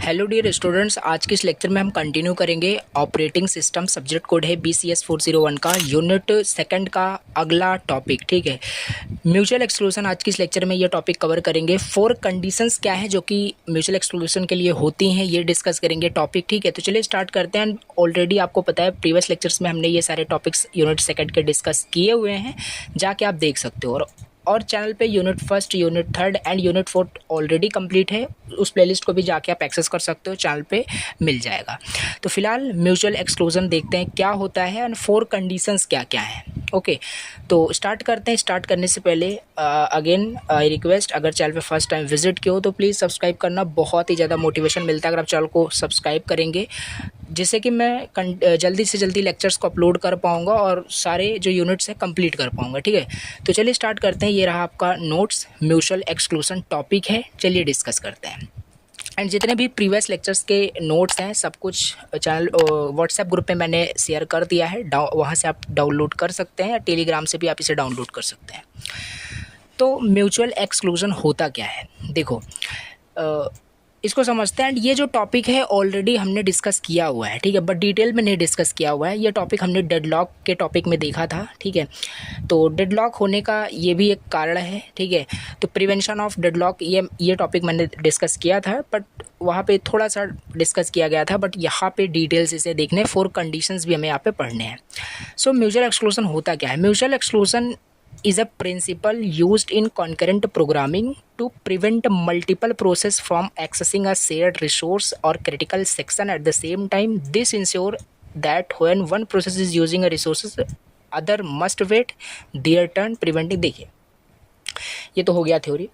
Hello dear students, आज के इस लेक्चर में हम कंटिन्यू करेंगे। ऑपरेटिंग सिस्टम सब्जेक्ट कोड है BCS 401 का यूनिट सेकंड का अगला टॉपिक। ठीक है, म्यूचुअल एक्सक्लूजन। आज की इस लेक्चर में ये टॉपिक कवर करेंगे। 4 कंडीशंस क्या है जो कि म्यूचुअल एक्सक्लूजन के लिए होती हैं, ये डिस्कस करेंगे टॉपिक। ठीक है, तो चलिए स्टार्ट करते हैं। ऑलरेडी आपको पता है प्रीवियस लेक्चर्स में हमने ये सारे टॉपिक्स यूनिट सेकंड के डिस्कस किए हुए हैं, जाके आप देख सकते हो। और चैनल पे unit first, unit third and unit fourth already complete है। उस प्लेलिस्ट को भी जाके आप एक्सेस कर सकते हो, चैनल पे मिल जाएगा। तो फिलहाल म्यूचुअल एक्सक्लूजन देखते हैं क्या होता है एंड 4 कंडीशंस क्या क्या हैं। ओके, तो स्टार्ट करते हैं। स्टार्ट करने से पहले अगेन आई रिक्वेस्ट, अगर चैनल पे फर्स्ट टाइम विजिट किया हो तो प्लीज़ सब्सक्राइब करना, बहुत ही ज़्यादा मोटिवेशन मिलता है अगर आप चैनल को सब्सक्राइब करेंगे, जिससे कि मैं जल्दी से जल्दी लेक्चर्स को अपलोड कर पाऊँगा और सारे जो यूनिट्स हैं कंप्लीट कर पाऊँगा। ठीक है, तो चलिए स्टार्ट करते हैं। ये रहा आपका नोट्स, म्यूचुअल एक्सक्लूजन टॉपिक है, चलिए डिस्कस करते हैं। एंड जितने भी प्रीवियस लेक्चर्स के नोट्स हैं सब कुछ चैनल व्हाट्सएप ग्रुप पे मैंने शेयर कर दिया है, वहाँ से आप डाउनलोड कर सकते हैं, या टेलीग्राम से भी आप इसे डाउनलोड कर सकते हैं। तो म्यूचुअल एक्सक्लूजन होता क्या है, देखो इसको समझते हैं। एंड ये जो टॉपिक है ऑलरेडी हमने डिस्कस किया हुआ है, ठीक है, बट डिटेल में नहीं डिस्कस किया हुआ है। ये टॉपिक हमने डेडलॉक के टॉपिक में देखा था, ठीक है। तो डेडलॉक होने का ये भी एक कारण है, ठीक है। तो प्रिवेंशन ऑफ डेडलॉक, ये टॉपिक मैंने डिस्कस किया था, बट वहाँ पे थोड़ा सा डिस्कस किया गया था, बट यहाँ पे डिटेल्स इसे देखने 4 कंडीशंस भी हमें यहाँ पे पढ़ने हैं। सो म्यूचुअल एक्सक्लूजन होता क्या है? Mutual exclusion is a principle used in concurrent programming to prevent multiple process from accessing a shared resource or critical section at the same time. This ensure that when one process is using a resources, other must wait their turn, preventing। देखिए, ये तो हो गया theory.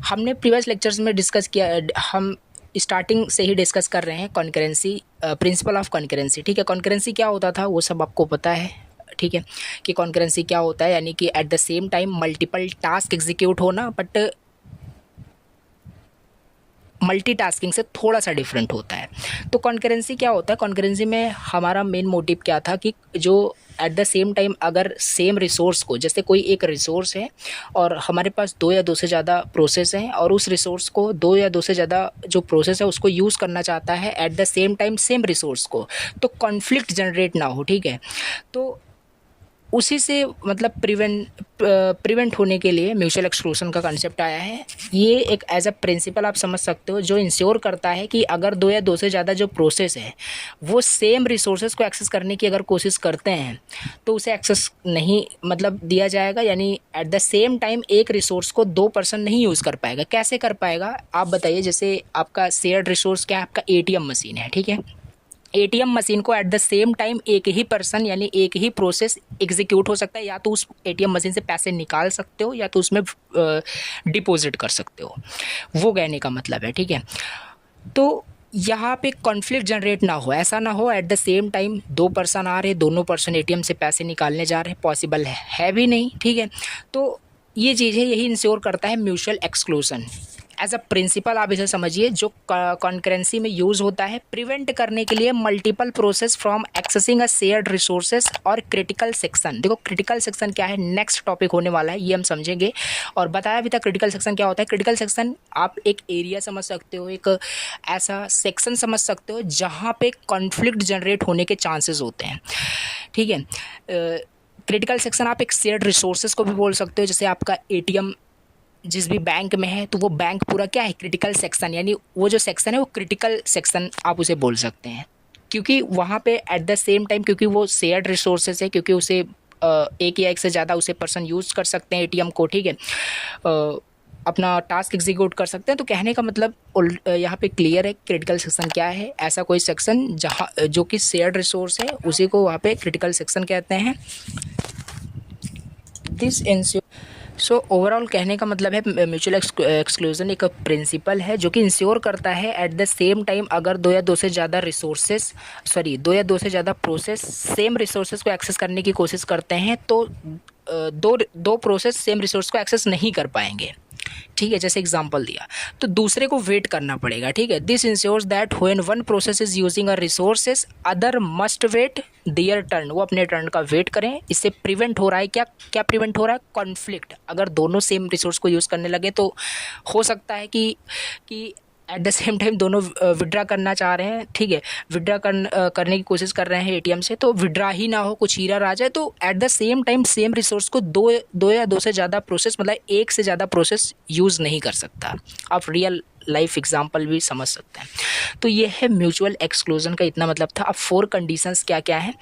हमने previous lectures में discuss किया, हम starting से ही डिस्कस कर रहे हैं कॉन्करेंसी, प्रिंसिपल ऑफ कॉन्करेंसी। ठीक है, कॉन्करेंसी क्या होता था वो सब आपको पता है, ठीक है, कि कॉन्करेंसी क्या होता है, यानी कि eight the same time multiple task execute होना, बट मल्टीटास्किंग से थोड़ा सा डिफरेंट होता है। तो कॉन्करेंसी क्या होता है? कॉन्करेंसी में हमारा मेन मोटिव क्या था कि जो एट द सेम टाइम अगर सेम रिसोर्स को, जैसे कोई एक रिसोर्स है और हमारे पास 2 या 2 से ज़्यादा प्रोसेस हैं, और उस रिसोर्स को 2 या 2 से ज़्यादा जो प्रोसेस है उसको यूज़ करना चाहता है eight the same time same resource को, तो कॉन्फ्लिक्ट जनरेट ना हो, ठीक है। तो उसी से मतलब प्रिवेंट होने के लिए म्यूचुअल एक्सक्लूजन का कंसेप्ट आया है। ये एक एज अ प्रिंसिपल आप समझ सकते हो, जो इंश्योर करता है कि अगर 2 या 2 से ज़्यादा जो प्रोसेस है वो सेम रिसोर्सेज को एक्सेस करने की अगर कोशिश करते हैं तो उसे एक्सेस नहीं मतलब दिया जाएगा, यानी एट द सेम टाइम एक रिसोर्स को 2 पर्सन नहीं यूज़ कर पाएगा। कैसे कर पाएगा आप बताइए? जैसे आपका शेयर्ड रिसोर्स क्या है? आपका ATM मशीन है, ठीक है। ATM मशीन को एट द सेम टाइम एक ही पर्सन यानी एक ही प्रोसेस एग्जीक्यूट हो सकता है, या तो उस ATM मशीन से पैसे निकाल सकते हो या तो उसमें डिपॉजिट कर सकते हो, वो कहने का मतलब है, ठीक है। तो यहाँ पे कॉन्फ्लिक्ट जनरेट ना हो, ऐसा ना हो at the same time 2 person आ रहे, दोनों पर्सन ATM से पैसे निकालने जा रहे हैं, पॉसिबल है भी नहीं, ठीक है। तो ये चीज़ है, यही इंश्योर करता है mutual exclusion. As a principle आप इसे समझिए, जो कॉन्करेंसी में यूज़ होता है प्रिवेंट करने के लिए multiple process from accessing a shared resources और क्रिटिकल सेक्शन। देखो क्रिटिकल सेक्शन क्या है, नेक्स्ट टॉपिक होने वाला है, ये हम समझेंगे। और बताया भी था क्रिटिकल सेक्शन क्या होता है। क्रिटिकल सेक्शन आप एक एरिया समझ सकते हो, एक ऐसा सेक्शन समझ सकते हो जहाँ पे कॉन्फ्लिक्ट जनरेट होने के चांसेस होते हैं, ठीक है। क्रिटिकल सेक्शन आप एक शेयर्ड रिसोर्सेज को भी बोल सकते हो, जैसे आपका ATM जिस भी बैंक में है तो वो बैंक पूरा क्या है, क्रिटिकल सेक्शन, यानी वो जो सेक्शन है वो क्रिटिकल सेक्शन आप उसे बोल सकते हैं, क्योंकि वहाँ पे एट द सेम टाइम, क्योंकि वो शेयर्ड रिसोर्सेज है, क्योंकि उसे एक या एक से ज़्यादा उसे पर्सन यूज़ कर सकते हैं ATM को, ठीक है, अपना टास्क एग्जीक्यूट कर सकते हैं। तो कहने का मतलब यहाँ पे क्लियर है क्रिटिकल सेक्शन क्या है। ऐसा कोई सेक्शन जहाँ जो कि शेयर्ड रिसोर्स है उसी को वहाँ पे क्रिटिकल सेक्शन कहते हैं। दिस इंश्योर, सो ओवरऑल कहने का मतलब है म्यूचुअल एक्सक्लूजन एक प्रिंसिपल है जो कि इंश्योर करता है एट द सेम टाइम अगर 2 या 2 से ज़्यादा रिसोर्सेस 2 या 2 से ज़्यादा प्रोसेस सेम रिसोर्सेज को एक्सेस करने की कोशिश करते हैं तो दो प्रोसेस सेम रिसोर्स को एक्सेस नहीं कर पाएंगे, ठीक है। जैसे एग्जांपल दिया तो दूसरे को वेट करना पड़ेगा, ठीक है। This ensures that when one process is using a resources other must wait their turn, वो अपने टर्न का वेट करें। इससे प्रिवेंट हो रहा है क्या क्या प्रिवेंट हो रहा है? कॉन्फ्लिक्ट। अगर दोनों सेम रिसोर्स को यूज़ करने लगे तो हो सकता है कि एट द सेम टाइम दोनों विड्रा करना चाह रहे हैं, ठीक है, विड्रा करने की कोशिश कर रहे हैं एटीएम से, तो विड्रा ही ना हो, कुछ हीरा आ जाए, तो eight the same time same resource को दो या दो से ज़्यादा प्रोसेस, मतलब एक से ज़्यादा प्रोसेस यूज़ नहीं कर सकता। आप रियल लाइफ एग्जांपल भी समझ सकते हैं। तो ये है म्यूचुअल एक्सक्लूजन का, इतना मतलब था। अब 4 कंडीशंस क्या क्या हैं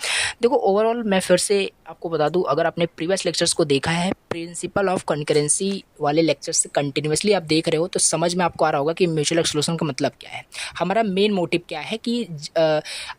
देखो। ओवरऑल मैं फिर से आपको बता दूं, अगर आपने प्रीवियस लेक्चर्स को देखा है, प्रिंसिपल ऑफ कॉन्करेंसी वाले लेक्चर्स से कंटिन्यूसली आप देख रहे हो, तो समझ में आपको आ रहा होगा कि म्यूचुअल एक्सक्लूजन का मतलब क्या है। हमारा मेन मोटिव क्या है कि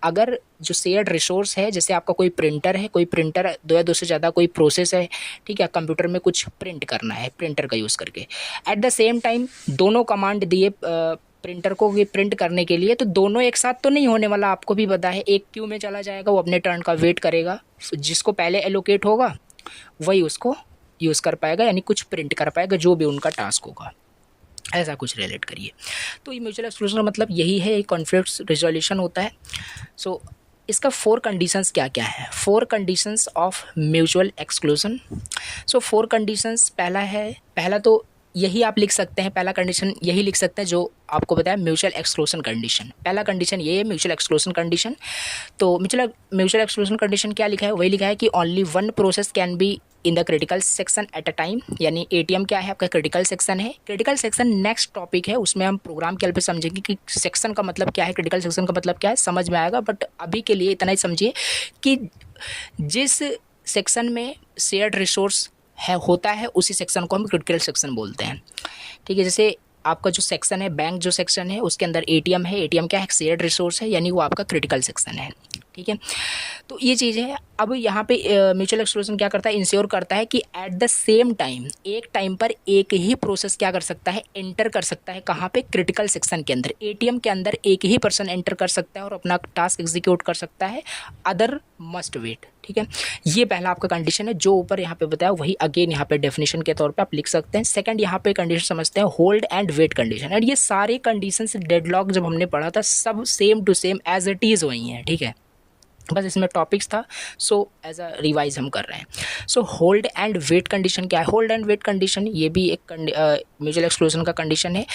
अगर जो शेयर्ड रिसोर्स है, जैसे आपका कोई प्रिंटर है, कोई प्रिंटर दो या दो से ज़्यादा कोई प्रोसेस है, ठीक है, कंप्यूटर में कुछ प्रिंट करना है प्रिंटर का यूज़ करके, एट द सेम टाइम दोनों कमांड दिए प्रिंटर को प्रिंट करने के लिए, तो दोनों एक साथ तो नहीं होने वाला, आपको भी पता है। एक क्यू में चला जाएगा, वो अपने टर्न का वेट करेगा, जिसको पहले एलोकेट होगा वही उसको यूज़ कर पाएगा, यानी कुछ प्रिंट कर पाएगा, जो भी उनका टास्क होगा। ऐसा कुछ रिलेट करिए। तो ये म्यूचुअल एक्सक्लूजन का मतलब यही है, एक कॉन्फ्लिक्ट रिजोल्यूशन होता है। सो इसका 4 कंडीशंस क्या क्या है, 4 conditions of mutual exclusion. So 4 conditions, पहला तो यही आप लिख सकते हैं, पहला कंडीशन यही लिख सकते हैं जो आपको बताया, म्यूचुअल एक्सक्लूजन कंडीशन। पहला कंडीशन ये है, म्यूचुअल एक्सक्लूजन कंडीशन। तो म्यूचुअल एक्सक्लूजन कंडीशन क्या लिखा है, वही लिखा है कि only one process can be in the critical section at a time, यानी एटीएम क्या है, आपका क्रिटिकल सेक्शन है। क्रिटिकल सेक्शन नेक्स्ट टॉपिक है, उसमें हम प्रोग्राम के हेल्प से समझेंगे कि सेक्शन का मतलब क्या है, क्रिटिकल सेक्शन का मतलब क्या है, समझ में आएगा। बट अभी के लिए इतना ही समझिए कि जिस सेक्शन में शेयर्ड रिसोर्स होता है, उसी सेक्शन को हम क्रिटिकल सेक्शन बोलते हैं, ठीक है। जैसे आपका जो सेक्शन है, बैंक जो सेक्शन है, उसके अंदर एटीएम है, एटीएम क्या है, शेयर्ड रिसोर्स है, यानी वो आपका क्रिटिकल सेक्शन है, ठीक है। तो ये चीज़ है। अब यहाँ पे म्यूचुअल एक्सक्लूजन क्या करता है, इंश्योर करता है कि एट द सेम टाइम, एक टाइम पर एक ही प्रोसेस क्या कर सकता है, एंटर कर सकता है, कहाँ पे, क्रिटिकल सेक्शन के अंदर। एटीएम के अंदर एक ही पर्सन एंटर कर सकता है और अपना टास्क एग्जीक्यूट कर सकता है, अदर मस्ट वेट, ठीक है। ये पहला आपका कंडीशन है, जो ऊपर यहाँ पे बताया वही अगेन यहाँ पे डेफिनेशन के तौर पे आप लिख सकते हैं। सेकंड यहाँ पे कंडीशन समझते हैं, होल्ड एंड वेट कंडीशन। और ये सारे कंडीशन से डेडलॉक जब हमने पढ़ा था, सब same to same as it is वही हैं, ठीक है, बस इसमें टॉपिक्स था। सो एज अ रिवाइज हम कर रहे हैं। So hold and wait condition क्या है, होल्ड एंड वेट कंडीशन ये भी एक म्यूचुअल एक्सक्लूजन का कंडीशन है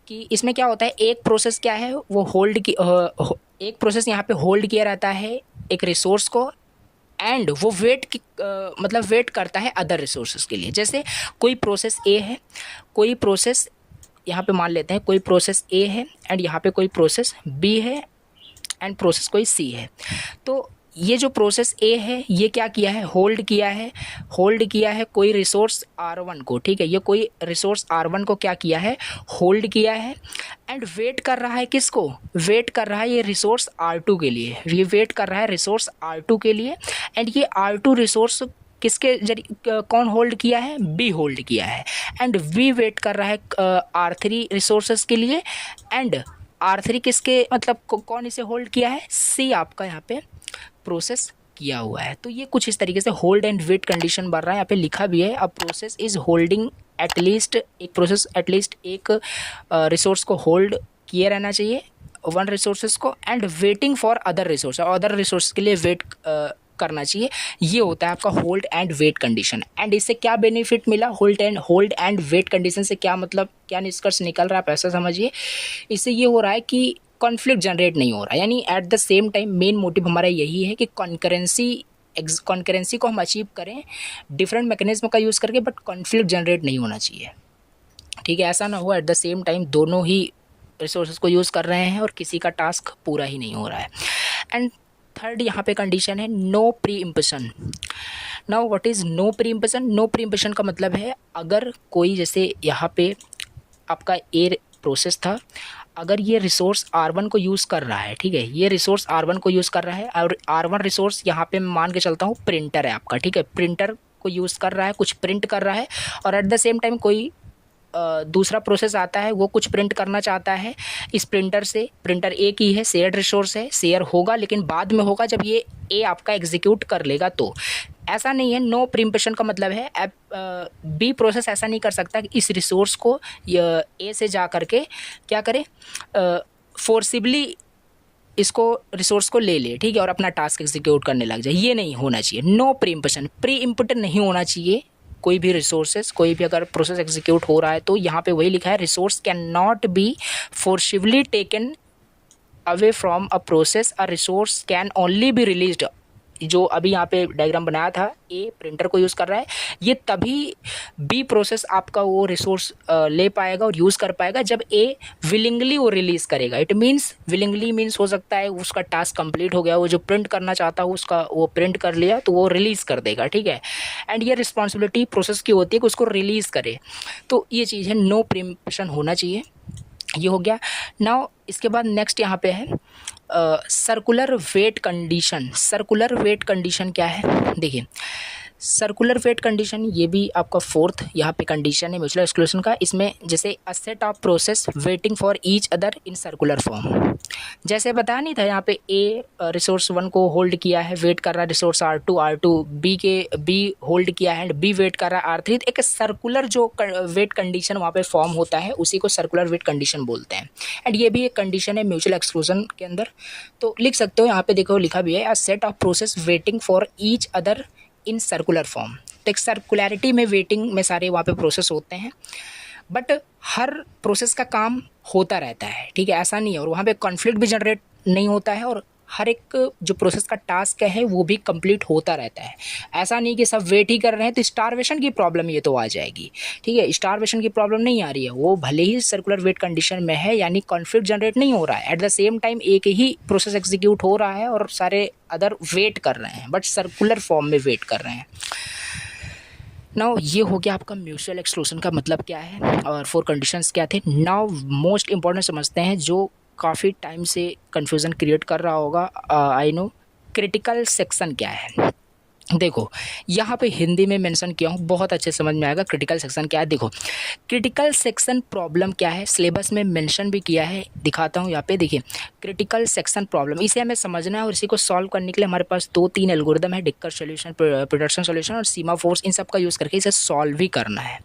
कि इसमें क्या होता है, एक प्रोसेस क्या है, वो एक प्रोसेस यहाँ पे होल्ड किया रहता है एक रिसोर्स को, एंड वो मतलब वेट करता है अदर रिसोर्सेज के लिए। जैसे कोई प्रोसेस ए है, कोई प्रोसेस यहाँ पे मान लेते हैं, कोई प्रोसेस ए है एंड यहाँ पे कोई प्रोसेस बी है एंड प्रोसेस कोई सी है। तो ये जो प्रोसेस ए है, ये क्या किया है, होल्ड किया है कोई रिसोर्स R1 को, ठीक है। ये कोई रिसोर्स R1 को क्या किया है, होल्ड किया है, एंड वेट कर रहा है किसको, वेट कर रहा है ये रिसोर्स R2 के लिए, ये वेट कर रहा है रिसोर्स R2 के लिए। एंड ये R2 रिसोर्स किसके जरिए, कौन होल्ड किया है, बी होल्ड किया है, एंड बी वेट कर रहा है R3 रिसोर्सेज के लिए, एंड R3 किसके मतलब कौन इसे होल्ड किया है, सी आपका यहाँ पे प्रोसेस किया हुआ है। तो ये कुछ इस तरीके से होल्ड एंड वेट कंडीशन बन रहा है, यहाँ पे लिखा भी है, a process is holding at least, एक प्रोसेस एटलीस्ट एक रिसोर्स को होल्ड किए रहना चाहिए, वन रिसोर्सेज को, and waiting for other resource, और अदर रिसोर्स के लिए वेट करना चाहिए। ये होता है आपका hold and wait condition. And इससे क्या बेनिफिट मिला, होल्ड एंड वेट कंडीशन से क्या मतलब, क्या निष्कर्ष निकल रहा है, आप ऐसा समझिए। इससे ये हो रहा है कि कॉन्फ्लिक्ट जनरेट नहीं हो रहा, यानी eight the same time main motive हमारा यही है कि कॉन्करेंसी को हम अचीव करें डिफरेंट मैकेनिज्म का यूज़ करके, बट कॉन्फ्लिक्ट जनरेट नहीं होना चाहिए, ठीक है। ऐसा ना हो एट द सेम टाइम दोनों ही रिसोर्सेज को यूज़ कर रहे हैं और किसी का टास्क पूरा ही नहीं हो रहा है। एंड थर्ड यहाँ पे कंडीशन है, no preemption. Now what is no preemption, no preemption का मतलब है, अगर कोई जैसे यहाँ पे आपका ए प्रोसेस था, अगर ये रिसोर्स R1 को यूज़ कर रहा है, ठीक है, ये रिसोर्स R1 को यूज़ कर रहा है, और R1 रिसोर्स यहाँ पे मैं मान के चलता हूँ प्रिंटर है आपका, ठीक है, प्रिंटर को यूज़ कर रहा है, कुछ प्रिंट कर रहा है, और एट द सेम टाइम कोई दूसरा प्रोसेस आता है, वो कुछ प्रिंट करना चाहता है इस प्रिंटर से। प्रिंटर ए की है, शेयर्ड रिसोर्स है, शेयर होगा लेकिन बाद में होगा जब ये ए आपका एग्जीक्यूट कर लेगा। तो ऐसा नहीं है, नो प्रीइम्प्रेशन का मतलब है बी प्रोसेस ऐसा नहीं कर सकता कि इस रिसोर्स को ए से जा करके क्या करे, फोर्सिबली इसको रिसोर्स को ले ले, ठीक है, और अपना टास्क एग्जीक्यूट करने लग जाए। ये नहीं होना चाहिए, no preemption, preemption नहीं होना चाहिए, कोई भी रिसोर्सेज, कोई भी अगर प्रोसेस एग्जीक्यूट हो रहा है तो यहाँ पे वही लिखा है, resource can not be forcibly taken away from a process, a resource can only be released. जो अभी यहाँ पे डायग्राम बनाया था, ए प्रिंटर को यूज़ कर रहा है, ये तभी बी प्रोसेस आपका वो रिसोर्स ले पाएगा और यूज़ कर पाएगा जब ए विलिंगली वो रिलीज़ करेगा। इट मीन्स विलिंगली मीन्स हो सकता है उसका टास्क कंप्लीट हो गया, वो जो प्रिंट करना चाहता हो उसका वो प्रिंट कर लिया तो वो रिलीज़ कर देगा, ठीक है। एंड ये रिस्पॉन्सिबिलिटी प्रोसेस की होती है कि उसको रिलीज़ करे। तो ये चीज़ है, नो प्रीम्पशन होना चाहिए। ये हो गया। नाउ इसके बाद नेक्स्ट यहाँ पे है circular wait condition. Circular wait condition क्या है, देखिए सर्कुलर वेट कंडीशन ये भी आपका फोर्थ यहाँ पे कंडीशन है म्यूचुअल एक्सक्लूजन का। इसमें जैसे a set of process waiting for each other in circular form, जैसे बताया नहीं था यहाँ पे ए रिसोर्स 1 को होल्ड किया है, वेट कर रहा है रिसोर्स R2 बी होल्ड किया है, बी वेट कर रहा है R3। एक सर्कुलर जो वेट कंडीशन वहाँ पे फॉर्म होता है उसी को सर्कुलर वेट कंडीशन बोलते हैं। एंड ये भी एक कंडीशन है म्यूचुअल एक्सक्लूजन के अंदर, तो लिख सकते हो यहाँ पे, देखो लिखा भी है a set of process waiting for each other in circular form. तो एक सर्कुलरिटी में वेटिंग में सारे वहाँ पे प्रोसेस होते हैं, बट हर प्रोसेस का काम होता रहता है, ठीक है, ऐसा नहीं है। और वहाँ पे कॉन्फ्लिक्ट भी जनरेट नहीं होता है और हर एक जो प्रोसेस का टास्क है वो भी कंप्लीट होता रहता है। ऐसा नहीं कि सब वेट ही कर रहे हैं तो स्टारवेशन की प्रॉब्लम ये तो आ जाएगी, ठीक है। स्टारवेशन की प्रॉब्लम नहीं आ रही है, वो भले ही सर्कुलर वेट कंडीशन में है, यानी कॉन्फ्लिक्ट जनरेट नहीं हो रहा है। एट द सेम टाइम एक ही प्रोसेस एग्जीक्यूट हो रहा है और सारे अदर वेट कर रहे हैं, बट सर्कुलर फॉर्म में वेट कर रहे हैं। नाउ ये हो गया आपका म्यूचुअल एक्सक्लूजन का मतलब क्या है और 4 कंडीशंस क्या थे। नाउ मोस्ट इंपॉर्टेंट समझते हैं जो काफ़ी टाइम से कन्फ्यूज़न क्रिएट कर रहा होगा, आई नो, क्रिटिकल सेक्शन क्या है। देखो यहाँ पे हिंदी में मेंशन किया हूँ, बहुत अच्छे समझ में आएगा क्रिटिकल सेक्शन क्या है। देखो क्रिटिकल सेक्शन प्रॉब्लम क्या है, सिलेबस में मेंशन भी किया है, दिखाता हूँ यहाँ पे। देखिए क्रिटिकल सेक्शन प्रॉब्लम, इसे हमें समझना है और इसी को सॉल्व करने के लिए हमारे पास 2-3 एल्गोरिदम है, डिक्कर सॉल्यूशन, प्रिडक्शन सॉल्यूशन और सीमा फोर्स, इन सब का यूज़ करके इसे सॉल्व भी करना है।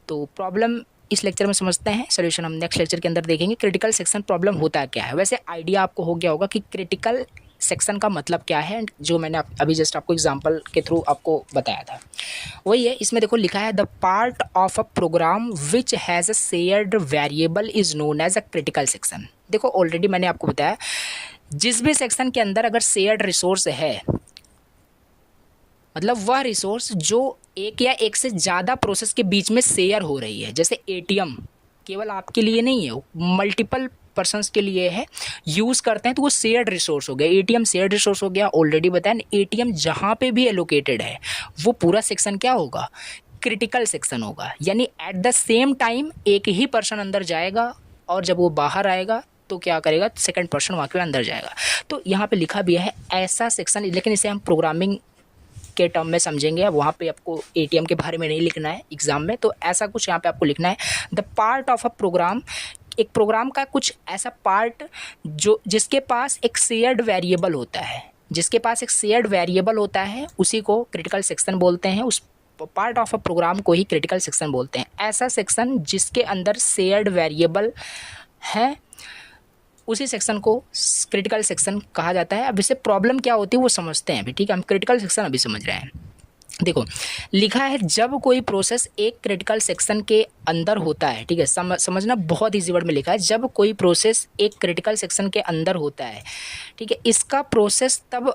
तो प्रॉब्लम इस लेक्चर में समझते हैं, सॉल्यूशन हम नेक्स्ट लेक्चर के अंदर देखेंगे। क्रिटिकल सेक्शन प्रॉब्लम होता क्या है, वैसे आइडिया आपको हो गया होगा कि क्रिटिकल सेक्शन का मतलब क्या है, जो मैंने अभी जस्ट आपको एग्जांपल के थ्रू आपको बताया था वही है। इसमें देखो लिखा है the part of a program which has a shared variable is known as a critical section. देखो ऑलरेडी मैंने आपको बताया, जिस भी सेक्शन के अंदर अगर शेयर्ड रिसोर्स है, मतलब वह रिसोर्स जो एक या एक से ज़्यादा प्रोसेस के बीच में शेयर हो रही है। जैसे एटीएम केवल आपके लिए नहीं है, मल्टीपल पर्सन्स के लिए है, यूज़ करते हैं, तो वो शेयर्ड रिसोर्स हो गया। एटीएम शेयर्ड रिसोर्स हो गया, ऑलरेडी बताया। एटीएम जहाँ पे भी एलोकेटेड है वो पूरा सेक्शन क्या होगा, क्रिटिकल सेक्शन होगा। यानी एट द सेम टाइम एक ही पर्सन अंदर जाएगा और जब वो बाहर आएगा तो क्या करेगा, सेकंड पर्सन वहाँ के अंदर जाएगा। तो यहाँ पे लिखा भी है ऐसा सेक्शन, लेकिन इसे हम प्रोग्रामिंग के टर्म में समझेंगे। वहाँ पे आपको एटीएम के बारे में नहीं लिखना है एग्जाम में, तो ऐसा कुछ यहाँ पे आपको लिखना है the part of a program, एक प्रोग्राम का कुछ ऐसा पार्ट जो जिसके पास एक शेयर्ड वेरिएबल होता है, जिसके पास एक शेयर्ड वेरिएबल होता है उसी को क्रिटिकल सेक्शन बोलते हैं। उस पार्ट ऑफ अ प्रोग्राम को ही क्रिटिकल सेक्शन बोलते हैं। ऐसा सेक्शन जिसके अंदर शेयर्ड वेरिएबल है उसी सेक्शन को क्रिटिकल सेक्शन कहा जाता है। अब इससे प्रॉब्लम क्या होती है वो समझते हैं अभी, ठीक है। हम क्रिटिकल सेक्शन अभी समझ रहे हैं। देखो लिखा है जब कोई प्रोसेस एक क्रिटिकल सेक्शन के अंदर होता है, ठीक है, समझना बहुत ईजी वर्ड में लिखा है। जब कोई प्रोसेस एक क्रिटिकल सेक्शन के अंदर होता है, ठीक है, इसका प्रोसेस तब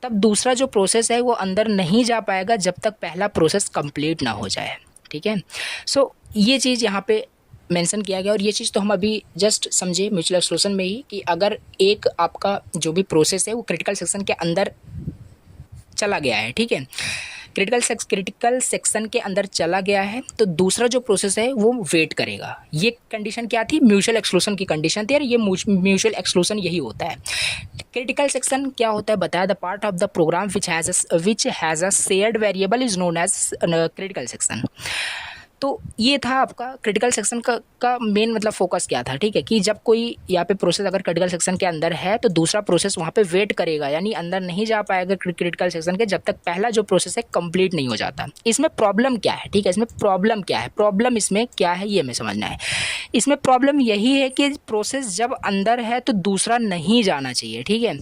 दूसरा जो प्रोसेस है वो अंदर नहीं जा पाएगा जब तक पहला प्रोसेस कंप्लीट ना हो जाए, ठीक है। सो ये चीज़ यहाँ पे मेंशन किया गया और ये चीज़ तो हम अभी जस्ट समझे म्यूचुअल एक्सक्लूजन में ही कि अगर एक आपका जो भी प्रोसेस है वो क्रिटिकल सेक्शन के अंदर चला गया है, ठीक है, क्रिटिकल सेक्शन के अंदर चला गया है, तो दूसरा जो प्रोसेस है वो वेट करेगा। ये कंडीशन क्या थी, म्यूचुअल एक्सक्लूजन की कंडीशन थी और ये म्यूचुअल एक्सक्लूजन यही होता है। क्रिटिकल सेक्शन क्या होता है बताया, the part of the program which has a shared variable is known as critical section. तो ये था आपका क्रिटिकल सेक्शन का मेन मतलब फोकस क्या था, ठीक है, कि जब कोई यहाँ पे प्रोसेस अगर क्रिटिकल सेक्शन के अंदर है तो दूसरा प्रोसेस वहाँ पे वेट करेगा, यानी अंदर नहीं जा पाएगा क्रिटिकल सेक्शन के जब तक पहला जो प्रोसेस है कंप्लीट नहीं हो जाता। इसमें प्रॉब्लम क्या है, ठीक है, इसमें प्रॉब्लम क्या है, प्रॉब्लम इसमें क्या है ये हमें समझना है। इसमें प्रॉब्लम यही है कि प्रोसेस जब अंदर है तो दूसरा नहीं जाना चाहिए, ठीक है।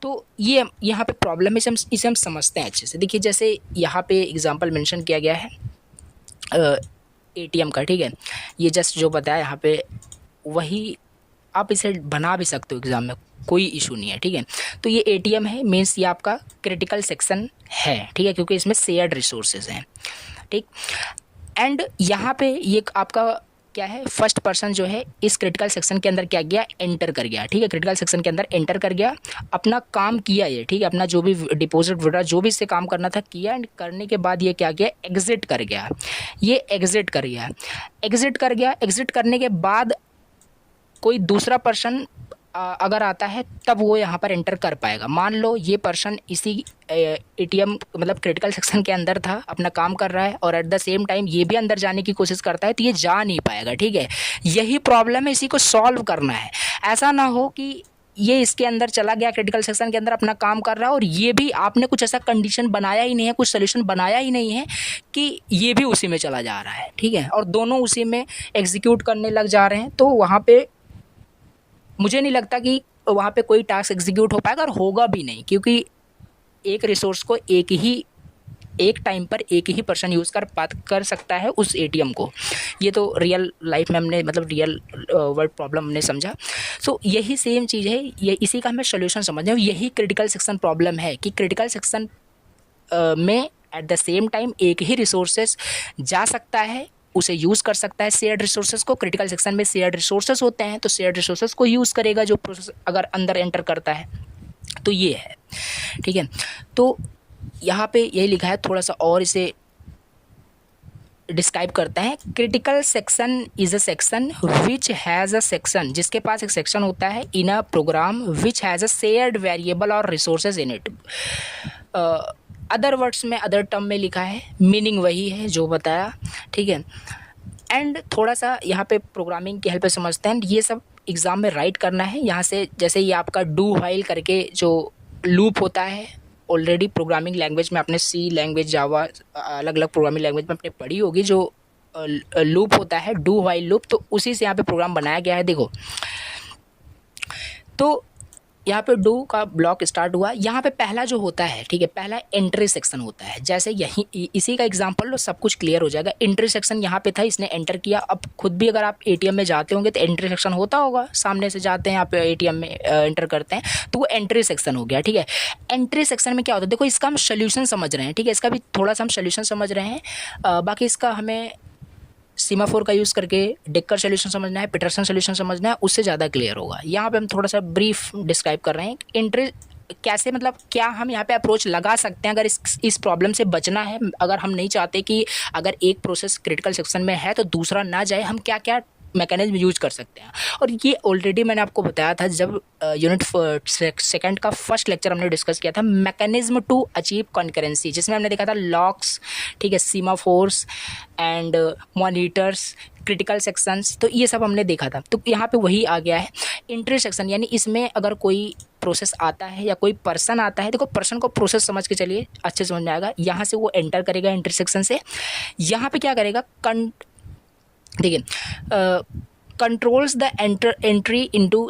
तो ये यहाँ पे प्रॉब्लम है, इसे हम समझते हैं अच्छे से। देखिए जैसे यहाँ पे एग्जांपल मेंशन किया गया है एटीएम का, ठीक है, ये जस्ट जो बताया यहाँ पे वही आप इसे बना भी सकते हो एग्ज़ाम में, कोई इशू नहीं है, ठीक है। तो ये एटीएम है, मीन्स ये आपका क्रिटिकल सेक्शन है, ठीक है, क्योंकि इसमें शेयर्ड रिसोर्सेज हैं, ठीक। एंड यहाँ पे ये आपका क्या है, फर्स्ट पर्सन जो है इस क्रिटिकल सेक्शन के अंदर क्या गया, एंटर कर गया, ठीक है, क्रिटिकल सेक्शन के अंदर एंटर कर गया, अपना काम किया ये, ठीक है, अपना जो भी डिपॉजिट विड्रॉ जो भी इससे काम करना था किया, एंड करने के बाद ये क्या किया, एग्जिट कर गया, ये एग्जिट कर गया, एग्जिट कर गया। एग्जिट करने के बाद कोई दूसरा पर्सन अगर आता है तब वो यहाँ पर एंटर कर पाएगा। मान लो ये पर्सन इसी एटीएम मतलब क्रिटिकल सेक्शन के अंदर था, अपना काम कर रहा है, और एट द सेम टाइम ये भी अंदर जाने की कोशिश करता है, तो ये जा नहीं पाएगा, ठीक है। यही प्रॉब्लम है, इसी को सॉल्व करना है। ऐसा ना हो कि ये इसके अंदर चला गया, क्रिटिकल सेक्शन के अंदर अपना काम कर रहा है, और ये भी आपने कुछ ऐसा कंडीशन बनाया ही नहीं है, कुछ सोल्यूशन बनाया ही नहीं है कि ये भी उसी में चला जा रहा है, ठीक है, और दोनों उसी में एग्जीक्यूट करने लग जा रहे हैं। तो वहाँ पे मुझे नहीं लगता कि वहाँ पे कोई टास्क एग्जीक्यूट हो पाएगा, और होगा भी नहीं, क्योंकि एक रिसोर्स को एक टाइम पर एक ही पर्सन यूज़ कर सकता है उस एटीएम को। ये तो रियल लाइफ में हमने मतलब रियल वर्ल्ड प्रॉब्लम हमने समझा। सो यही सेम चीज़ है, ये इसी का हमें सोल्यूशन समझना है। यही क्रिटिकल सेक्शन प्रॉब्लम है कि क्रिटिकल सेक्शन में एट द सेम टाइम एक ही रिसोर्सेज जा सकता है, उसे यूज़ कर सकता है शेयर्ड रिसोर्सेज को। क्रिटिकल सेक्शन में शेयर्ड रिसोर्सेज होते हैं, तो शेयर्ड रिसोर्सेज को यूज़ करेगा जो प्रोसेस अगर अंदर एंटर करता है। तो ये है, ठीक है। तो यहाँ पे यही लिखा है, थोड़ा सा और इसे डिस्क्राइब करते हैं। Critical section is a section which has a section, जिसके पास एक सेक्शन होता है in a program which has a shared variable or resources in it. Other words में, अदर टर्म में लिखा है, मीनिंग वही है जो बताया, ठीक है। एंड थोड़ा सा यहाँ पे प्रोग्रामिंग की हेल्प से समझते हैं, ये सब एग्ज़ाम में राइट करना है। यहाँ से जैसे ये आपका डू व्हाइल करके जो लूप होता है, ऑलरेडी प्रोग्रामिंग लैंग्वेज में आपने सी लैंग्वेज, जावा, अलग अलग प्रोग्रामिंग लैंग्वेज में आपने पढ़ी होगी, जो लूप होता है डू व्हाइल लूप, तो उसी से यहाँ पे प्रोग्राम बनाया गया है। देखो तो यहाँ पे डू का ब्लॉक स्टार्ट हुआ, यहाँ पे पहला जो होता है, ठीक है, पहला एंट्री सेक्शन होता है। जैसे यही इसी का एग्जांपल लो, सब कुछ क्लियर हो जाएगा। एंट्री सेक्शन यहाँ पे था, इसने एंटर किया। अब खुद भी अगर आप एटीएम में जाते होंगे तो एंट्री सेक्शन होता होगा, सामने से जाते हैं आप एटीएम में एंटर करते हैं, तो वो एंट्री सेक्शन हो गया, ठीक है। एंट्री सेक्शन में क्या होता है, देखो इसका हम सोल्यूशन समझ रहे हैं, ठीक है, इसका भी थोड़ा सा हम सोल्यूशन समझ रहे हैं। बाकी इसका हमें सीमाफोर का यूज़ करके डेकर सोल्यूशन समझना है, पीटरसन सोल्यूशन समझना है, उससे ज़्यादा क्लियर होगा। यहाँ पे हम थोड़ा सा ब्रीफ डिस्क्राइब कर रहे हैं एंट्री कैसे, मतलब क्या हम यहाँ पे अप्रोच लगा सकते हैं अगर इस प्रॉब्लम से बचना है। अगर हम नहीं चाहते कि अगर एक प्रोसेस क्रिटिकल सेक्शन में है तो दूसरा ना जाए, हम क्या क्या मैकेनिज्म यूज कर सकते हैं। और ये ऑलरेडी मैंने आपको बताया था जब यूनिट सेकंड का फर्स्ट लेक्चर हमने डिस्कस किया था, मैकेनिज्म टू अचीव कॉन्करेंसी, जिसमें हमने देखा था लॉक्स, ठीक है, सीमाफोर्स एंड मॉनिटर्स, क्रिटिकल सेक्शंस, तो ये सब हमने देखा था। तो यहाँ पे वही आ गया है एंट्री सेक्शन, यानी इसमें अगर कोई प्रोसेस आता है या कोई पर्सन आता है, देखो पर्सन को प्रोसेस समझ के चलिए, अच्छे समझ में आएगा। यहाँ से वो एंटर करेगा एंट्री सेक्शन से, यहाँ पे क्या करेगा, देखिए controls the entry into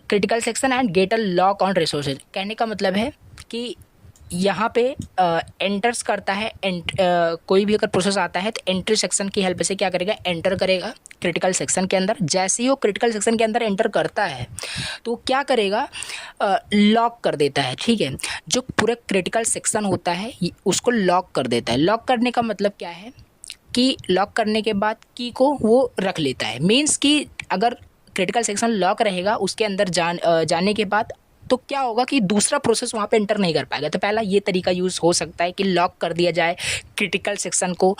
critical section and get a lock on resources. कहने का मतलब है कि यहाँ पे एंटर्स करता है, कोई भी अगर प्रोसेस आता है तो एंट्री सेक्शन की हेल्प से क्या करेगा, एंटर करेगा क्रिटिकल सेक्शन के अंदर। जैसे ही वो क्रिटिकल सेक्शन के अंदर एंटर करता है तो क्या करेगा, लॉक कर देता है, ठीक है। जो पूरा क्रिटिकल सेक्शन होता है उसको लॉक कर देता है। लॉक करने का मतलब क्या है कि लॉक करने के बाद की को वो रख लेता है। मीन्स कि अगर क्रिटिकल सेक्शन लॉक रहेगा उसके अंदर जाने के बाद तो क्या होगा कि दूसरा प्रोसेस वहाँ पे एंटर नहीं कर पाएगा। तो पहला ये तरीका यूज़ हो सकता है कि लॉक कर दिया जाए क्रिटिकल सेक्शन को,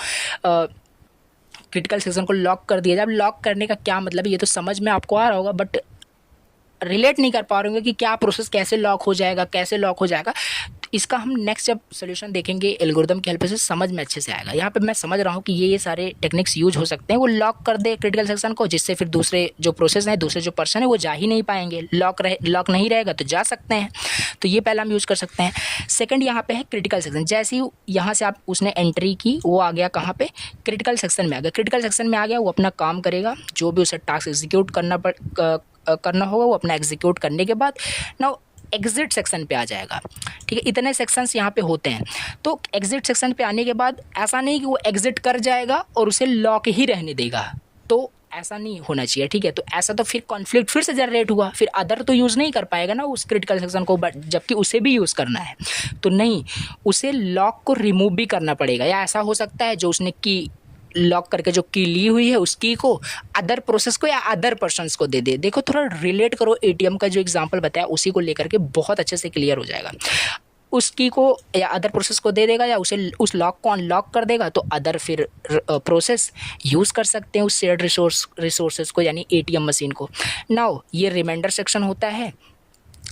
लॉक कर दिया जाए। अब लॉक करने का क्या मतलब है ये तो समझ में आपको आ रहा होगा, बट रिलेट नहीं कर पा रहे होंगे कि क्या प्रोसेस कैसे लॉक हो जाएगा, कैसे लॉक हो जाएगा। तो इसका हम नेक्स्ट जब सोल्यूशन देखेंगे एल्गोरिदम की हेल्प से समझ में अच्छे से आएगा। यहाँ पे मैं समझ रहा हूँ कि ये सारे टेक्निक्स यूज हो सकते हैं। वो लॉक कर दे क्रिटिकल सेक्शन को, जिससे फिर दूसरे जो प्रोसेस हैं, दूसरे जो पर्सन है वो जा ही नहीं पाएंगे। लॉक नहीं रहेगा तो जा सकते हैं। तो ये पहला हम यूज़ कर सकते हैं। सेकंड यहाँ पे है क्रिटिकल सेक्शन। जैसे ही यहाँ से आप उसने एंट्री की, वो आ गया कहाँ पे, क्रिटिकल सेक्शन में आ गया। क्रिटिकल सेक्शन में आ गया, वो अपना काम करेगा, जो भी उसे टास्क एग्जीक्यूट करना होगा वो अपना एग्जीक्यूट करने के बाद नाउ एग्जिट सेक्शन पे आ जाएगा। ठीक है, इतने सेक्शंस यहाँ पे होते हैं। तो एग्जिट सेक्शन पे आने के बाद ऐसा नहीं कि वो एग्जिट कर जाएगा और उसे लॉक ही रहने देगा, तो ऐसा नहीं होना चाहिए। ठीक है, तो ऐसा तो फिर कॉन्फ्लिक्ट फिर से जनरेट हुआ, फिर अदर तो यूज़ नहीं कर पाएगा ना उस क्रिटिकल सेक्शन को, बट जबकि उसे भी यूज़ करना है। तो नहीं, उसे लॉक को रिमूव भी करना पड़ेगा। या ऐसा हो सकता है जो उसने की लॉक करके जो की ली हुई है उस की को अदर प्रोसेस को या अदर पर्सन्स को दे दे। देखो थोड़ा रिलेट करो, एटीएम का जो एग्जांपल बताया उसी को लेकर के बहुत अच्छे से क्लियर हो जाएगा। उस की को या अदर प्रोसेस को दे देगा, या उसे उस लॉक को अनलॉक कर देगा, तो अदर फिर प्रोसेस यूज़ कर सकते हैं उस शेयर्ड रिसोर्सेज को, यानी एटीएम मशीन को। नाउ ये रिमाइंडर सेक्शन होता है।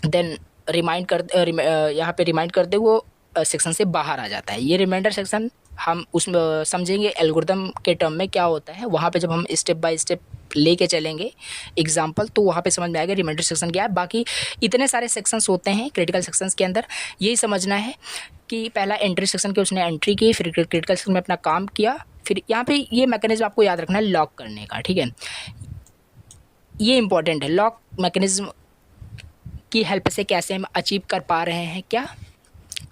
देन यहाँ पे रिमाइंड करते वो सेक्शन से बाहर आ जाता है। ये रिमाइंडर सेक्शन हम उसमें समझेंगे एल्गोरिदम के टर्म में क्या होता है। वहाँ पे जब हम स्टेप बाय स्टेप लेके चलेंगे एग्जाम्पल, तो वहाँ पे समझ में आएगा रिमाइंडर सेक्शन क्या है। बाकी इतने सारे सेक्शंस होते हैं क्रिटिकल सेक्शंस के अंदर। यही समझना है कि पहला एंट्री सेक्शन की उसने एंट्री की, फिर क्रिटिकल सेक्शन में अपना काम किया, फिर यहाँ पे ये मैकेनिज्म आपको याद रखना है लॉक करने का। ठीक है, ये इंपॉर्टेंट है। लॉक मैकेनिज्म की हेल्प से कैसे हम अचीव कर पा रहे हैं, क्या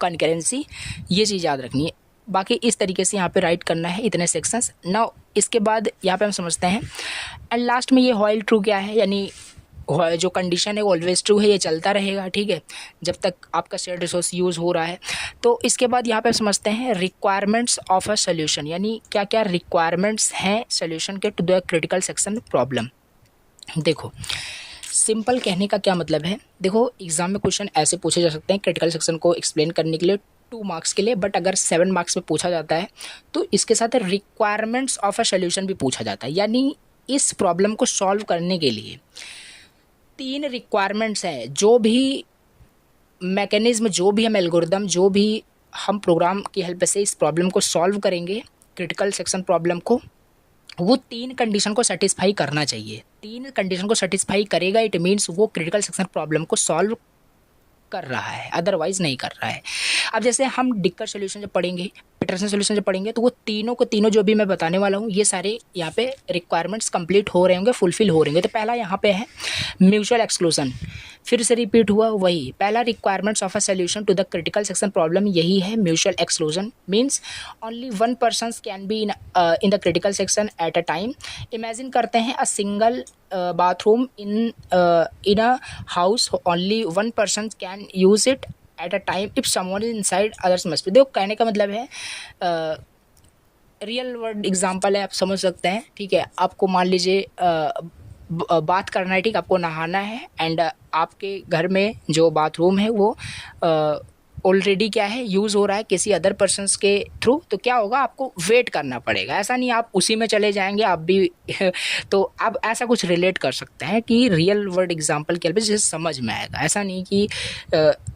कॉन्करेंसी, ये चीज़ याद रखनी है। बाकी इस तरीके से यहाँ पे राइट करना है इतने सेक्शंस। नाउ इसके बाद यहाँ पे हम समझते हैं एंड लास्ट में ये व्हाइल ट्रू क्या है, यानी जो कंडीशन है वो ऑलवेज ट्रू है, ये चलता रहेगा। ठीक है, जब तक आपका शेयर्ड रिसोर्स यूज़ हो रहा है। तो इसके बाद यहाँ पे समझते हैं रिक्वायरमेंट्स ऑफ अ सोल्यूशन, यानी क्या क्या रिक्वायरमेंट्स हैं सोल्यूशन के to the critical section problem. देखो सिंपल कहने का क्या मतलब है, देखो एग्जाम में क्वेश्चन ऐसे पूछे जा सकते हैं क्रिटिकल सेक्शन को एक्सप्लेन करने के लिए 2 मार्क्स के लिए, बट अगर 7 मार्क्स में पूछा जाता है तो इसके साथ रिक्वायरमेंट्स ऑफ अ सोल्यूशन भी पूछा जाता है। यानी इस प्रॉब्लम को सॉल्व करने के लिए 3 रिक्वायरमेंट्स हैं। जो भी मैकेनिज्म, जो भी हम एल्गोरिदम, जो भी हम प्रोग्राम की हेल्प से इस प्रॉब्लम को सॉल्व करेंगे, क्रिटिकल सेक्शन प्रॉब्लम को, वो 3 कंडीशन को सेटिस्फाई करना चाहिए। 3 कंडीशन को सेटिस्फाई करेगा, इट मीन्स वो क्रिटिकल सेक्शन प्रॉब्लम को सॉल्व कर रहा है, अदरवाइज नहीं कर रहा है। अब जैसे हम डिक्कर सोल्यूशन जब पढ़ेंगे, पीटरसन सोल्यूशन जब पढ़ेंगे, तो वो तीनों जो भी मैं बताने वाला हूँ, ये सारे यहाँ पे रिक्वायरमेंट्स कंप्लीट हो रहे होंगे, फुलफिल हो रहे होंगे। तो पहला यहाँ पे है म्यूचुअल एक्सक्लूजन, फिर से रिपीट हुआ वही पहला requirements of a solution to the critical section problem, यही है mutual exclusion. Means only 1 person can be in the critical section at a time. Imagine करते हैं a single bathroom in a house, only 1 person can use it at a time. If someone is inside, others must be। देखो कहने का मतलब है real world example है, आप समझ सकते हैं। ठीक है, आपको मान लीजिए बात करना है, ठीक, आपको नहाना है एंड आपके घर में जो बाथरूम है वो ऑलरेडी क्या है, यूज़ हो रहा है किसी अदर पर्सन्स के थ्रू। तो क्या होगा, आपको वेट करना पड़ेगा। ऐसा नहीं आप उसी में चले जाएंगे आप भी तो आप ऐसा कुछ रिलेट कर सकते हैं कि रियल वर्ल्ड एग्जांपल के लिए जिसे समझ में आएगा। ऐसा नहीं कि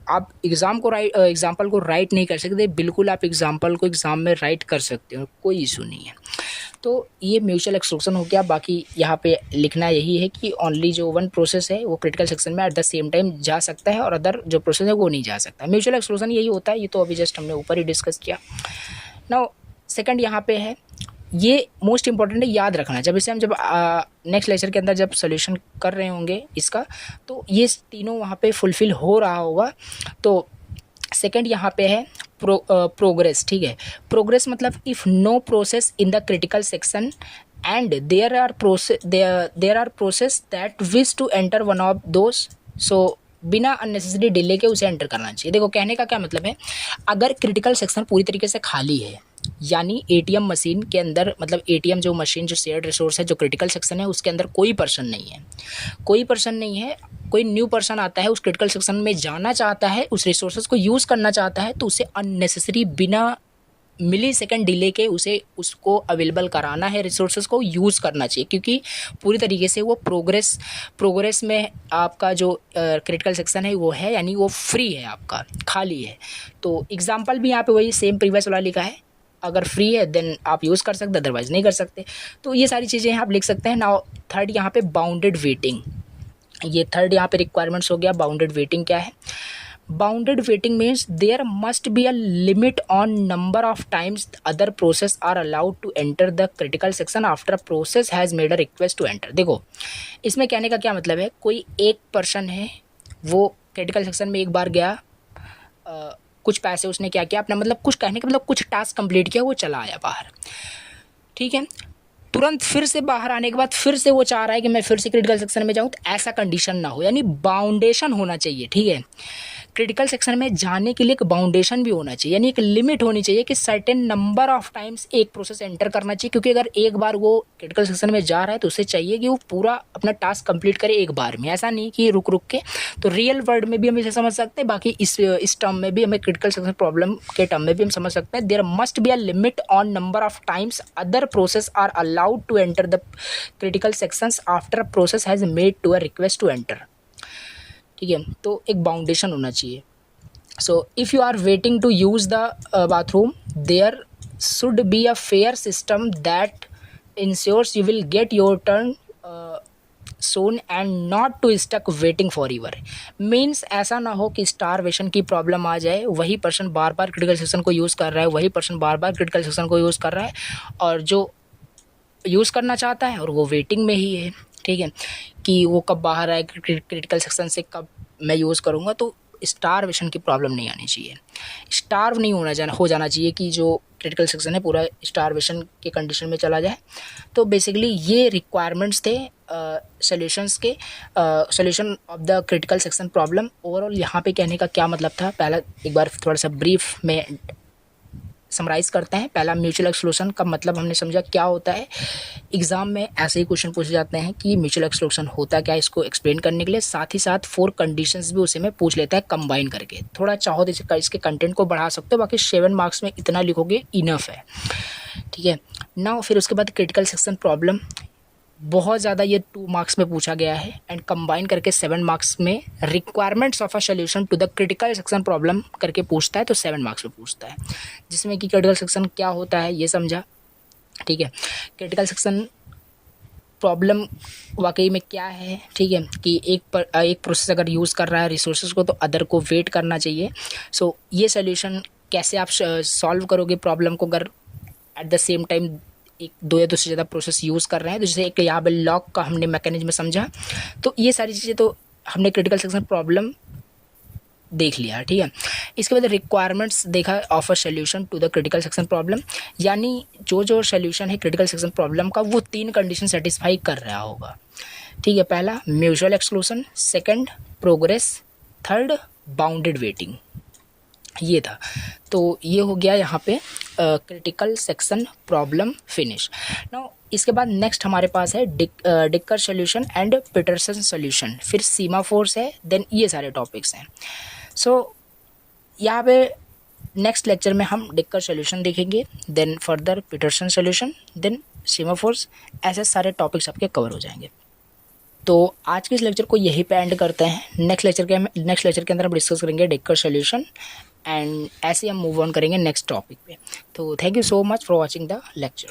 आप एग्जांपल को राइट नहीं कर सकते, बिल्कुल आप एग्जांपल को एग्ज़ाम में राइट कर सकते हो, कोई इशू नहीं है। तो ये म्यूचुअल एक्सक्लूजन हो गया। बाकी यहाँ पे लिखना यही है कि ओनली जो 1 प्रोसेस है वो क्रिटिकल सेक्शन में एट द सेम टाइम जा सकता है और अदर जो प्रोसेस है वो नहीं जा सकता। म्यूचुअल एक्सक्लूजन यही होता है, ये तो अभी जस्ट हमने ऊपर ही डिस्कस किया। नाउ सेकंड यहाँ पे है, ये मोस्ट इंपॉर्टेंट है, याद रखना। जब नेक्स्ट लेक्चर के अंदर जब सोल्यूशन कर रहे होंगे इसका, तो ये तीनों वहाँ पे फुलफिल हो रहा होगा। तो सेकंड यहाँ पे है प्रोग्रेस। ठीक है, प्रोग्रेस मतलब if no process in the critical section and there are process that wish to enter one of those, so बिना अननेसेसरी डिले के उसे एंटर करना चाहिए। देखो कहने का क्या मतलब है, अगर क्रिटिकल सेक्शन पूरी तरीके से खाली है, यानी एटीएम मशीन के अंदर, मतलब एटीएम जो मशीन जो शेयर्ड रिसोर्स है, जो क्रिटिकल सेक्शन है, उसके अंदर कोई पर्सन नहीं है, कोई न्यू पर्सन आता है, उस क्रिटिकल सेक्शन में जाना चाहता है, उस रिसोर्सेज को यूज़ करना चाहता है, तो उसे अननेसेसरी बिना मिली सेकेंड डिले के उसको अवेलेबल कराना है, रिसोर्सेज को यूज़ करना चाहिए, क्योंकि पूरी तरीके से वो प्रोग्रेस में आपका जो क्रिटिकल सेक्शन है वो है, यानी वो फ्री है, आपका खाली है। तो एग्जांपल भी यहाँ पे वही सेम प्रीवियस वाला लिखा है, अगर फ्री है देन आप यूज़ कर सकते, अदरवाइज नहीं कर सकते। तो ये सारी चीज़ें यहाँ आप लिख सकते हैं। नाउ थर्ड यहाँ पे बाउंडेड वेटिंग, ये थर्ड यहाँ पे रिक्वायरमेंट्स हो गया। बाउंडेड वेटिंग क्या है? Bounded waiting means there must be a limit on number of times other process are allowed to enter the critical section after a process has made a request to enter. देखो इसमें कहने का क्या मतलब है, कोई एक पर्सन है, वो क्रिटिकल सेक्शन में एक बार गया, कुछ पैसे उसने क्या किया अपना, मतलब कुछ कहने का मतलब कुछ टास्क कंप्लीट किया, वो चला आया बाहर, ठीक है। तुरंत फिर से बाहर आने के बाद फिर से वो चाह रहा है कि मैं फिर से क्रिटिकल सेक्शन में जाऊं, तो ऐसा कंडीशन ना हो, यानी बाउंडेशन होना चाहिए, ठीक है। क्रिटिकल सेक्शन में जाने के लिए एक बाउंडेशन भी होना चाहिए, यानी एक लिमिट होनी चाहिए कि सर्टेन नंबर ऑफ टाइम्स एक प्रोसेस एंटर करना चाहिए, क्योंकि अगर एक बार वो क्रिटिकल सेक्शन में जा रहा है तो उसे चाहिए कि वो पूरा अपना टास्क कंप्लीट करे एक बार में, ऐसा नहीं कि रुक रुक के। तो रियल वर्ल्ड में भी हम इसे समझ सकते हैं, बाकी इस टर्म में भी हमें क्रिटिकल सेक्शन प्रॉब्लम के टर्म में भी हम समझ सकते हैं। There must be a limit on number of times other process are allowed to enter the critical sections after a process has made to a request to enter, ठीक है। तो एक बाउंडेशन होना चाहिए। So if you are waiting to use the bathroom, there should be a fair system that ensures you will get your turn soon and not to stuck waiting for ever. Means ऐसा ना हो कि starvation की problem आ जाए, वही person बार बार critical section को use कर रहा है, वही पर्सन बार बार क्रिटिकल सेक्शन को यूज़ कर रहा है, और जो यूज़ करना चाहता है और वो वेटिंग में ही है, ठीक है, कि वो कब बाहर आए क्रिटिकल सेक्शन से, कब मैं यूज़ करूँगा। तो स्टारवेशन की प्रॉब्लम नहीं आनी चाहिए, स्टार्व नहीं हो जाना चाहिए कि जो क्रिटिकल सेक्शन है पूरा स्टारवेशन के कंडीशन में चला जाए। तो बेसिकली ये रिक्वायरमेंट्स थे सॉल्यूशंस के, solution of the critical section problem. Overall यहाँ पे कहने का क्या मतलब था, पहला एक बार थोड़ा सा ब्रीफ में समराइज़ करते हैं। पहला, म्यूचुअल एक्सक्लूशन का मतलब हमने समझा क्या होता है। एग्जाम में ऐसे ही क्वेश्चन पूछे जाते हैं कि म्यूचुअल एक्सक्लूशन होता क्या है, इसको एक्सप्लेन करने के लिए साथ ही साथ 4 कंडीशंस भी उसे में पूछ लेता है कंबाइन करके। थोड़ा चाहो तो इसके कंटेंट को बढ़ा सकते हो, बाकी 7 मार्क्स में इतना लिखोगे इनफ है, ठीक है ना। फिर उसके बाद क्रिटिकल सेक्शन प्रॉब्लम, बहुत ज़्यादा ये 2 मार्क्स में पूछा गया है, एंड कंबाइन करके 7 मार्क्स में requirements of a solution to the critical section problem करके पूछता है, तो 7 मार्क्स में पूछता है, जिसमें कि क्रिटिकल सेक्शन क्या होता है ये समझा, ठीक है। क्रिटिकल सेक्शन प्रॉब्लम वाकई में क्या है, ठीक है, कि एक प्रोसेस अगर यूज़ कर रहा है रिसोर्सेज को, तो अदर को वेट करना चाहिए। सो ये सोल्यूशन कैसे आप सॉल्व करोगे प्रॉब्लम को, अगर एट द सेम टाइम एक 2 या 2 से ज़्यादा प्रोसेस यूज़ कर रहे हैं, तो जैसे एक यहाँ पे लॉक का हमने मैकेनिज्म समझा। तो ये सारी चीज़ें तो हमने क्रिटिकल सेक्शन प्रॉब्लम देख लिया, ठीक है। इसके बाद रिक्वायरमेंट्स देखा of a solution to the critical section problem, यानी जो सोल्यूशन है क्रिटिकल सेक्शन प्रॉब्लम का वो 3 कंडीशन सेटिस्फाई कर रहा होगा, ठीक है। पहला mutual exclusion, second progress, third bounded waiting, ये था। तो ये हो गया यहाँ पे critical section problem finish. Now इसके बाद नेक्स्ट हमारे पास है डिकर सोल्यूशन एंड पीटरसन सोल्यूशन, फिर सीमाफोर्स है, देन ये सारे टॉपिक्स हैं। सो यहाँ पे नेक्स्ट लेक्चर में हम डिकर सोल्यूशन देखेंगे, then further Peterson solution, then semaphores, ऐसे सारे टॉपिक्स आपके कवर हो जाएंगे। तो आज के इस लेक्चर को यहीं पे एंड करते हैं। नेक्स्ट लेक्चर के अंदर हम डिस्कस करेंगे डिकर सोल्यूशन, एंड ऐसे हम मूव ऑन करेंगे नेक्स्ट टॉपिक पे। तो thank you so much for watching the lecture.